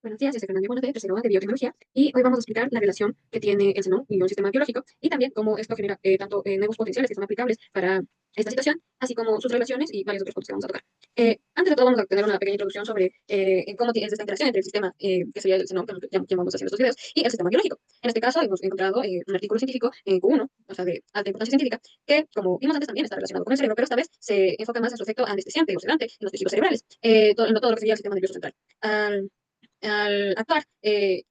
Buenos días, yo soy Fernanda Bono de tercero A de Biotecnología y hoy vamos a explicar la relación que tiene el xenón y un sistema biológico y también cómo esto genera tanto nuevos potenciales que son aplicables para esta situación, así como sus relaciones y varios otros puntos que vamos a tocar. Antes de todo vamos a tener una pequeña introducción sobre cómo es esta interacción entre el sistema que sería el xenón, que llamamos así en estos videos, y el sistema biológico. En este caso hemos encontrado un artículo científico en Q1, o sea, de alta importancia científica, que como vimos antes también está relacionado con el cerebro, pero esta vez se enfoca más en su efecto anestesiante o sedante en los tejidos cerebrales, todo lo que sería el sistema nervioso central. Al actuar,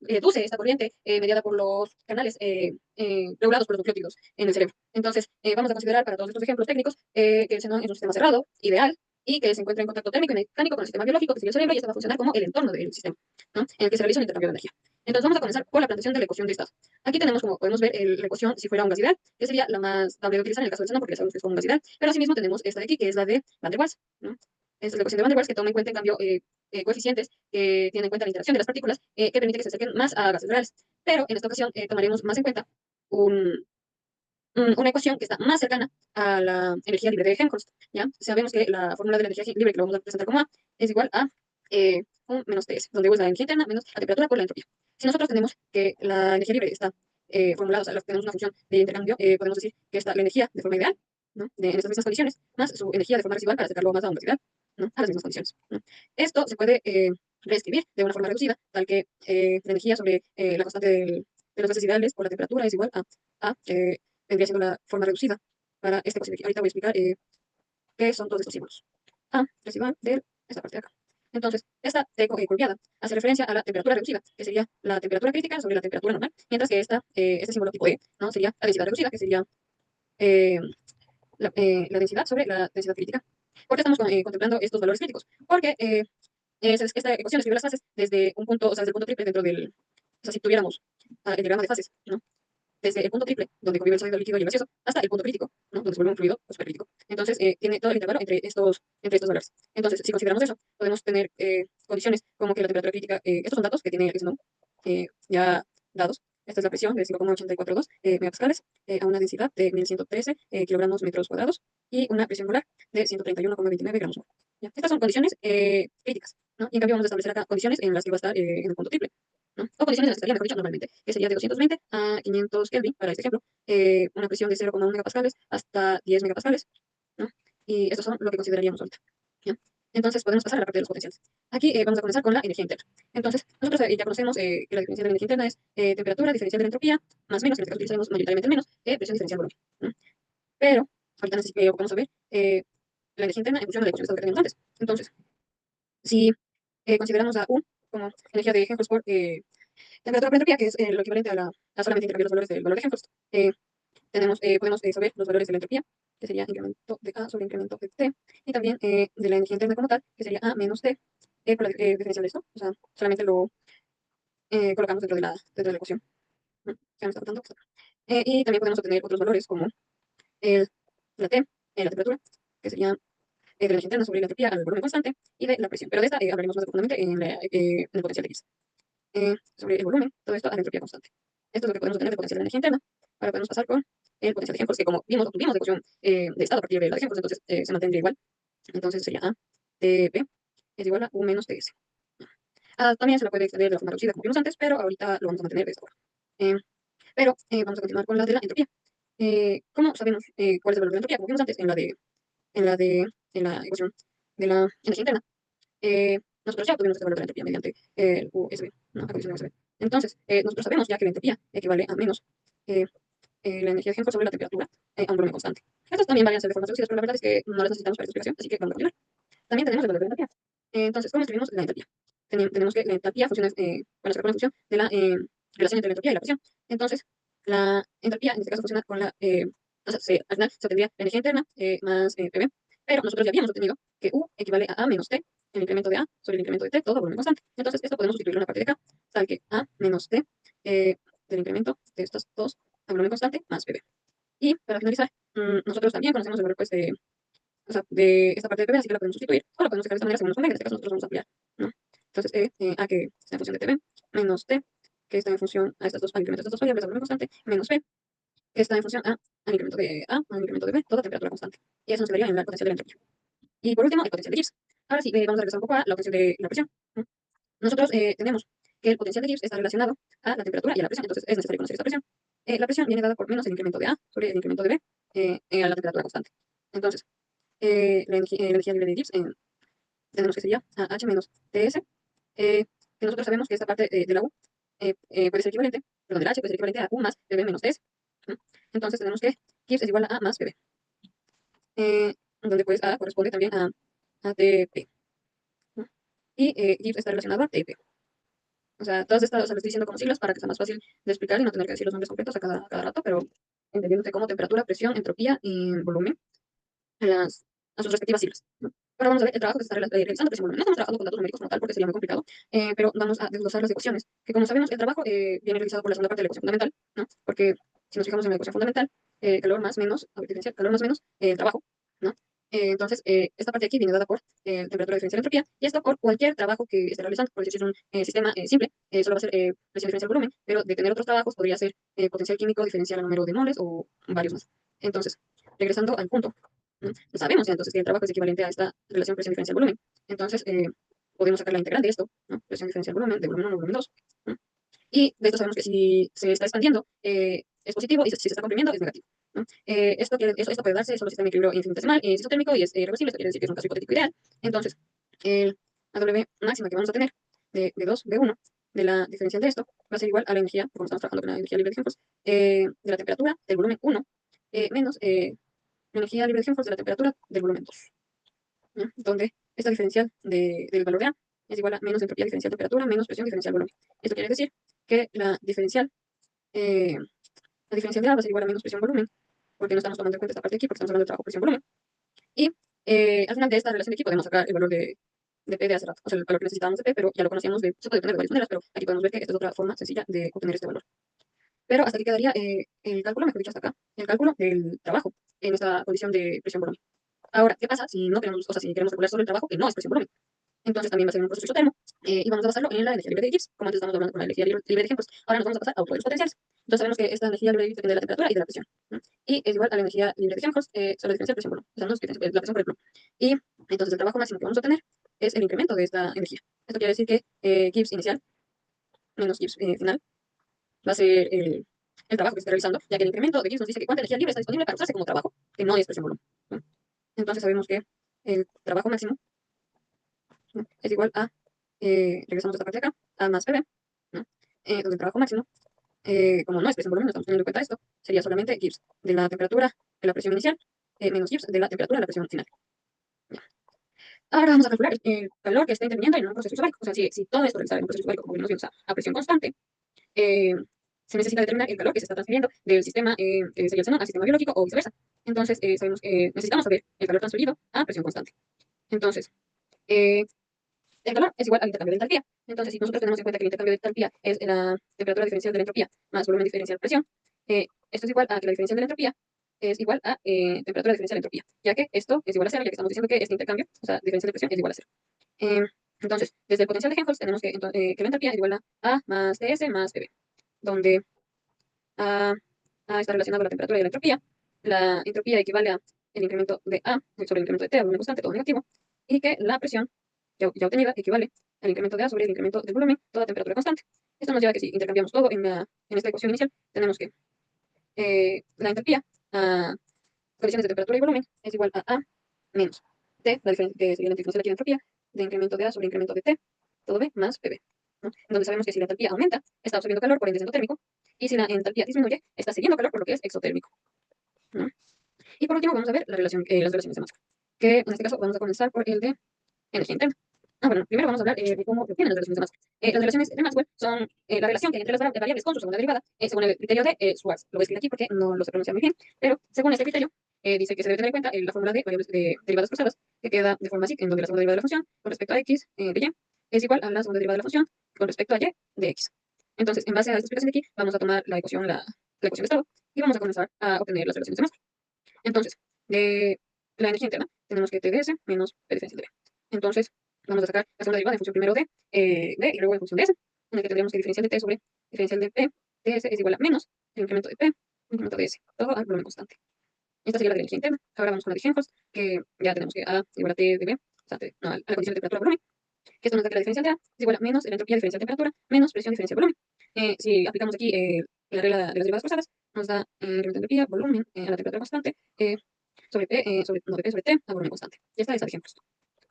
reduce esta corriente mediada por los canales regulados por los nucleótidos en el cerebro. Entonces, vamos a considerar para todos estos ejemplos técnicos que el xenón es un sistema cerrado, ideal, y que se encuentra en contacto térmico y mecánico con el sistema biológico, que sería el cerebro, y esto va a funcionar como el entorno del sistema, ¿no? En el que se realiza un intercambio de energía. Entonces, vamos a comenzar con la planteación de la ecuación de estado. Aquí tenemos, como podemos ver, la ecuación si fuera un gas ideal, que sería la más dable de utilizar en el caso del xenón, porque ya sabemos que es como un gas ideal, pero asimismo tenemos esta de aquí, que es la de Van der Waals, ¿no? Esta es la ecuación de Van der Waals, que toma en cuenta, en cambio, coeficientes que tienen en cuenta la interacción de las partículas que permite que se acerquen más a gases reales. Pero en esta ocasión tomaremos más en cuenta un, una ecuación que está más cercana a la energía libre de Helmholtz. ¿Ya? Sabemos que la fórmula de la energía libre que lo vamos a presentar como A es igual a un menos Ts, donde U es la energía interna menos la temperatura por la entropía. Si nosotros tenemos que la energía libre está formulada, o sea, tenemos una función de intercambio, podemos decir que está la energía de forma ideal, ¿no? En estas mismas condiciones, más su energía de forma residual para acercarlo más a una ideal, ¿no? A las mismas condiciones, ¿no? Esto se puede reescribir de una forma reducida, tal que la energía sobre la constante de los gases ideales por la temperatura es igual a vendría siendo la forma reducida para este ecuación. Ahorita voy a explicar qué son todos estos símbolos. A residual de esta parte de acá. Entonces, esta T curviada hace referencia a la temperatura reducida, que sería la temperatura crítica sobre la temperatura normal, mientras que este símbolo tipo E, ¿no? Sería la densidad reducida, que sería eh, la densidad sobre la densidad crítica. ¿Por qué estamos contemplando estos valores críticos? Porque esta ecuación escribe las fases desde un punto, o sea, desde el punto triple dentro del, o sea, si tuviéramos el diagrama de fases, ¿no? Desde el punto triple, donde convive el sólido, líquido y el gaseoso, hasta el punto crítico, ¿no? Donde se vuelve un fluido supercrítico. Entonces, tiene todo el intervalo entre estos valores. Entonces, si consideramos eso, podemos tener condiciones como que la temperatura crítica, estos son datos que tiene el xenón ya dados. Esta es la presión de 5,842 megapascales a una densidad de 1113 kilogramos metros cuadrados y una presión molar de 131,29 gramos mol. ¿Ya? Estas son condiciones críticas, ¿no? Y en cambio vamos a establecer acá condiciones en las que va a estar en el punto triple, ¿no? O condiciones en las que estaría, mejor dicho, normalmente, que sería de 220 a 500 Kelvin, para este ejemplo, una presión de 0,1 megapascales hasta 10 megapascales, ¿no? Y estos son lo que consideraríamos ahorita, ¿ya? Entonces podemos pasar a la parte de los potenciales. Aquí vamos a comenzar con la energía interna. Entonces, nosotros ya conocemos que la diferencia de la energía interna es temperatura diferencial de la entropía, más menos, en este caso utilizaremos mayoritariamente el menos, presión diferencial volumen, ¿no? Pero, ahorita ocupamos saber la energía interna en función de la ecuación de estado que teníamos antes. Entonces, si consideramos a U como energía de Helmholtz por temperatura por entropía, que es lo equivalente a solamente intercambiar los valores del valor de Helmholtz, podemos saber los valores de la entropía, que sería incremento de A sobre incremento de T, y también de la energía interna como tal, que sería A menos T, por la diferencial de esto, o sea, solamente lo colocamos dentro de la ecuación, ¿no? Ya me está faltando. Y también podemos obtener otros valores como el, la T, la temperatura, que sería de la energía interna sobre la entropía al volumen constante, y de la presión. Pero de esta hablaremos más profundamente en el potencial de Gibbs. Sobre el volumen, todo esto a la entropía constante. Esto es lo que podemos obtener de potencial de energía interna. Ahora podemos pasar con el potencial de Helmholtz, que como vimos, obtuvimos la ecuación de estado a partir de la de Helmholtz, entonces se mantendría igual. Entonces sería A de P es igual a U menos TS. También se la puede extender de la forma reducida como vimos antes, pero ahorita lo vamos a mantener de esta forma. Eh, pero vamos a continuar con la de la entropía. ¿Cómo sabemos cuál es el valor de la entropía? Como vimos antes en la de, en la ecuación de la energía interna. Nosotros ya obtuvimos este valor de la entropía mediante el USB, ¿no? La condición de USB. Entonces, nosotros sabemos ya que la entropía equivale a menos eh, la energía de Helmholtz sobre la temperatura a un volumen constante. Estos también van a ser de formas reducidas, pero la verdad es que no las necesitamos para esta explicación, así que vamos a continuar. También tenemos el valor de la entropía. Entonces, ¿cómo escribimos la entropía? Tenemos que la entropía funciona, bueno, se propone función de la relación entre la entropía y la presión. Entonces, la entropía en este caso funciona con o sea, al final se obtendría la energía interna más PV, pero nosotros ya habíamos obtenido que U equivale a menos T, el incremento de A sobre el incremento de T, todo a volumen constante. Entonces, esto podemos sustituirlo en la parte de acá, tal que A menos T del incremento de estos dos a volumen constante más PV. Y para finalizar, nosotros también conocemos el valor pues, o sea, de esta parte de PV, así que la podemos sustituir, o la podemos dejar de esta manera según nos convenga. En este caso nosotros vamos a ampliar, ¿no? Entonces, A que está en función de TV, menos T, que está en función a estas dos, al incremento de estas dos variables a volumen constante, menos P, que está en función al incremento de A, al incremento de B, toda temperatura constante. Y eso nos quedaría en la potencial de la entropía. Y por último, el potencial de Gibbs. Ahora sí, vamos a regresar un poco a la obtención de la presión, ¿no? Nosotros tenemos que el potencial de Gibbs está relacionado a la temperatura y a la presión, entonces es necesario conocer esta presión. La presión viene dada por menos el incremento de A sobre el incremento de B a la temperatura constante. Entonces, la energía libre de Gibbs tenemos que sería H menos TS, que nosotros sabemos que esta parte de la U puede ser equivalente, perdón, del H puede ser equivalente a U más PB menos TS. ¿No? Entonces tenemos que Gibbs es igual a más PB, donde pues A corresponde también a TP. ¿No? Y Gibbs está relacionado a TP. O sea, todas estas, o sea, lo estoy diciendo como siglas para que sea más fácil de explicar y no tener que decir los nombres completos a cada rato, pero entendiéndote como temperatura, presión, entropía y volumen a, a sus respectivas siglas. ¿No? Ahora vamos a ver el trabajo que se está realizando presión volumen. No estamos trabajando con datos numéricos como tal porque sería muy complicado, pero vamos a desglosar las ecuaciones, que como sabemos el trabajo viene realizado por la segunda parte de la ecuación fundamental, ¿no? Porque si nos fijamos en la ecuación fundamental, calor más menos, diferencial, calor más menos trabajo, ¿no? Entonces, esta parte de aquí viene dada por temperatura diferencial entropía, y esto por cualquier trabajo que esté realizando. Por decir, si es un sistema simple, solo va a ser presión diferencial volumen, pero de tener otros trabajos podría ser potencial químico diferencial al número de moles o varios más. Entonces, regresando al punto, ¿no? Sabemos ya entonces que el trabajo es equivalente a esta relación presión diferencial volumen. Entonces, podemos sacar la integral de esto, ¿no? Presión diferencial volumen, de volumen 1 a volumen 2. ¿No? Y de esto sabemos que si se está expandiendo es positivo y si se está comprimiendo es negativo. ¿No? Esto puede darse solo si está en equilibrio infinitesimal, es isotérmico y es reversible. Esto quiere decir que es un caso hipotético ideal. Entonces, la W máxima que vamos a tener de 2, B1, de la diferencial de esto, va a ser igual a la energía, como estamos trabajando con la energía libre de Helmholtz, de la temperatura del volumen 1, menos la energía libre de Helmholtz de la temperatura del volumen 2. ¿No? Donde esta diferencial del valor de A es igual a menos entropía diferencial temperatura menos presión diferencial volumen. Esto quiere decir que eh, la diferencial de A va a ser igual a menos presión volumen, porque no estamos tomando en cuenta esta parte de aquí, porque estamos hablando de trabajo presión volumen. Y al final de esta relación de aquí podemos sacar el valor de P de hace rato, o sea, el valor que necesitábamos de P, pero ya lo conocíamos, se puede obtener de varias maneras, pero aquí podemos ver que esta es otra forma sencilla de obtener este valor. Pero hasta aquí quedaría el cálculo, mejor dicho, hasta acá, el cálculo del trabajo en esta condición de presión volumen. Ahora, ¿qué pasa si no queremos, o sea, si queremos calcular solo el trabajo que no es presión volumen? Entonces también va a ser un proceso isotérmico y vamos a basarlo en la energía libre de Gibbs, como antes estamos hablando con la energía libre de Gibbs. Ahora nos vamos a pasar a auto de los potenciales. Entonces sabemos que esta energía libre de Gibbs depende de la temperatura y de la presión, ¿no? Y es igual a la energía libre de Helmholtz sobre la diferencia de presión por o sea, no es la presión por el plomo. Y entonces el trabajo máximo que vamos a tener es el incremento de esta energía. Esto quiere decir que Gibbs inicial menos Gibbs final va a ser el trabajo que se está realizando, ya que el incremento de Gibbs nos dice que cuánta energía libre está disponible para usarse como trabajo, que no es presión volumen, ¿no? Entonces sabemos que el trabajo máximo, ¿no? Es igual a, regresamos a esta parte de acá, A más PB, ¿no? Donde el trabajo máximo, como no es presión volumen, no estamos teniendo en cuenta esto, sería solamente Gibbs de la temperatura de la presión inicial menos Gibbs de la temperatura de la presión final. Ya. Ahora vamos a calcular el calor que está interviniendo en un proceso isobárico. O sea, si todo esto realizado en un proceso isobárico, como vimos, a presión constante, eh, se necesita determinar el calor que se está transfiriendo del sistema, que sería el xenón, al sistema biológico o viceversa. Entonces, sabemos que necesitamos saber el calor transferido a presión constante. Entonces, eh, el calor es igual al intercambio de entalpía. Entonces, si nosotros tenemos en cuenta que el intercambio de entalpía es la temperatura diferencial de la entropía más volumen diferencial presión, esto es igual a que la diferencial de la entropía es igual a temperatura diferencial de entropía, ya que esto es igual a cero, ya que estamos diciendo que este intercambio, o sea, diferencial de presión es igual a cero. Entonces, desde el potencial de Helmholtz tenemos que la entropía es igual a A más TS más PB, donde A está relacionado a la temperatura y la entropía. La entropía equivale a el incremento de A sobre el incremento de T a volumen constante, todo negativo, y que la presión ya obtenida equivale al incremento de A sobre el incremento del volumen, toda temperatura constante. Esto nos lleva a que si intercambiamos todo en esta ecuación inicial, tenemos que la entropía a condiciones de temperatura y volumen es igual a menos T, la diferencia que sería la diferencia aquí de entropía, de incremento de A sobre incremento de T, todo B más PB. ¿No? Entonces sabemos que si la entropía aumenta, está absorbiendo calor, por ende es endotérmico, y si la entropía disminuye, está cediendo calor, por lo que es exotérmico. ¿No? Y por último vamos a ver las relaciones de Maxwell, que en este caso vamos a comenzar por el de energía interna. Bueno, primero vamos a hablar de cómo obtienen las relaciones de Maxwell. Las relaciones de Maxwell son la relación que hay entre las variables con su segunda derivada, según el criterio de Schwarz. Lo voy a escribir aquí porque no lo sé pronunciar muy bien, pero según este criterio, dice que se debe tener en cuenta la fórmula de variables de derivadas cruzadas, que queda de forma así, en donde la segunda derivada de la función con respecto a x de y es igual a la segunda derivada de la función con respecto a y de x. Entonces, en base a esta explicación de aquí, vamos a tomar la ecuación de estado y vamos a comenzar a obtener las relaciones de Maxwell. Entonces, de la energía interna, tenemos que TdS menos P diferencial de B. Entonces, vamos a sacar la segunda derivada en función primero de B y luego en función de S, en el que tendríamos que diferencial de T sobre diferencial de P, ds es igual a menos el incremento de P, incremento de S, todo al volumen constante. Esta sería la de energía interna. Ahora vamos con la de Helmholtz, que ya tenemos que A igual a T de B, o sea, no, a la condición de temperatura volumen. que esto nos da que la diferencial de A es igual a menos la entropía diferencial de temperatura menos presión diferencial volumen. Si aplicamos aquí la regla de las derivadas cruzadas, nos da incremento de entropía, volumen a la temperatura constante, sobre P, no, de P sobre T a volumen constante. Ya está esa ejemplos.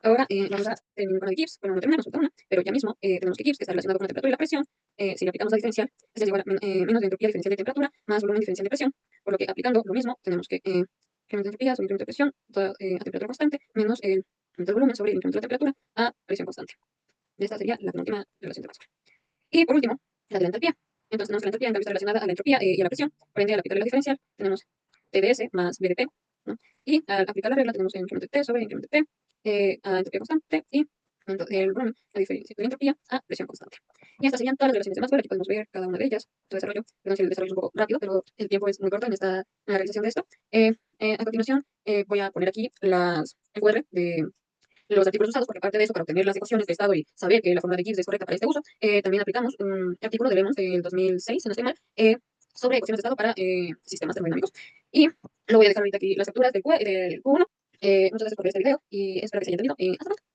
Ahora vamos a terminar con el Gibbs. Bueno, no terminamos, falta una, pero ya mismo tenemos que Gibbs, que está relacionado con la temperatura y la presión. Si le aplicamos la diferencial, esta es igual a menos la entropía diferencial de temperatura más volumen diferencial de presión. Por lo que aplicando lo mismo, tenemos que incremento de entropía sobre incremento de presión a temperatura constante menos el incremento del volumen sobre el incremento de la temperatura a presión constante. Esta sería la penúltima relación de Maxwell. Y por último, la de la entropía. Entonces tenemos que la entropía en cambio está relacionada a la entropía y a la presión. Por ende, al aplicar la diferencial, tenemos TdS más BDP, ¿no? Y al aplicar la regla tenemos incremento de T sobre incremento de T a entropía constante y el volumen a diferencia de entropía a presión constante. Y estas serían todas las relaciones de Maxwell. Aquí podemos ver cada una de ellas. Todo desarrollo, perdón si el desarrollo es un poco rápido, pero el tiempo es muy corto en esta realización de esto. A continuación, voy a poner aquí el QR de los artículos usados, porque aparte de eso, para obtener las ecuaciones de estado y saber que la fórmula de Gibbs es correcta para este uso, también aplicamos un artículo de Lemons del 2006, si no estoy mal, sobre ecuaciones de estado para sistemas termodinámicos. Y lo voy a dejar ahorita aquí las capturas del Q1. Muchas gracias por ver este video y espero que se haya entendido. Hasta pronto.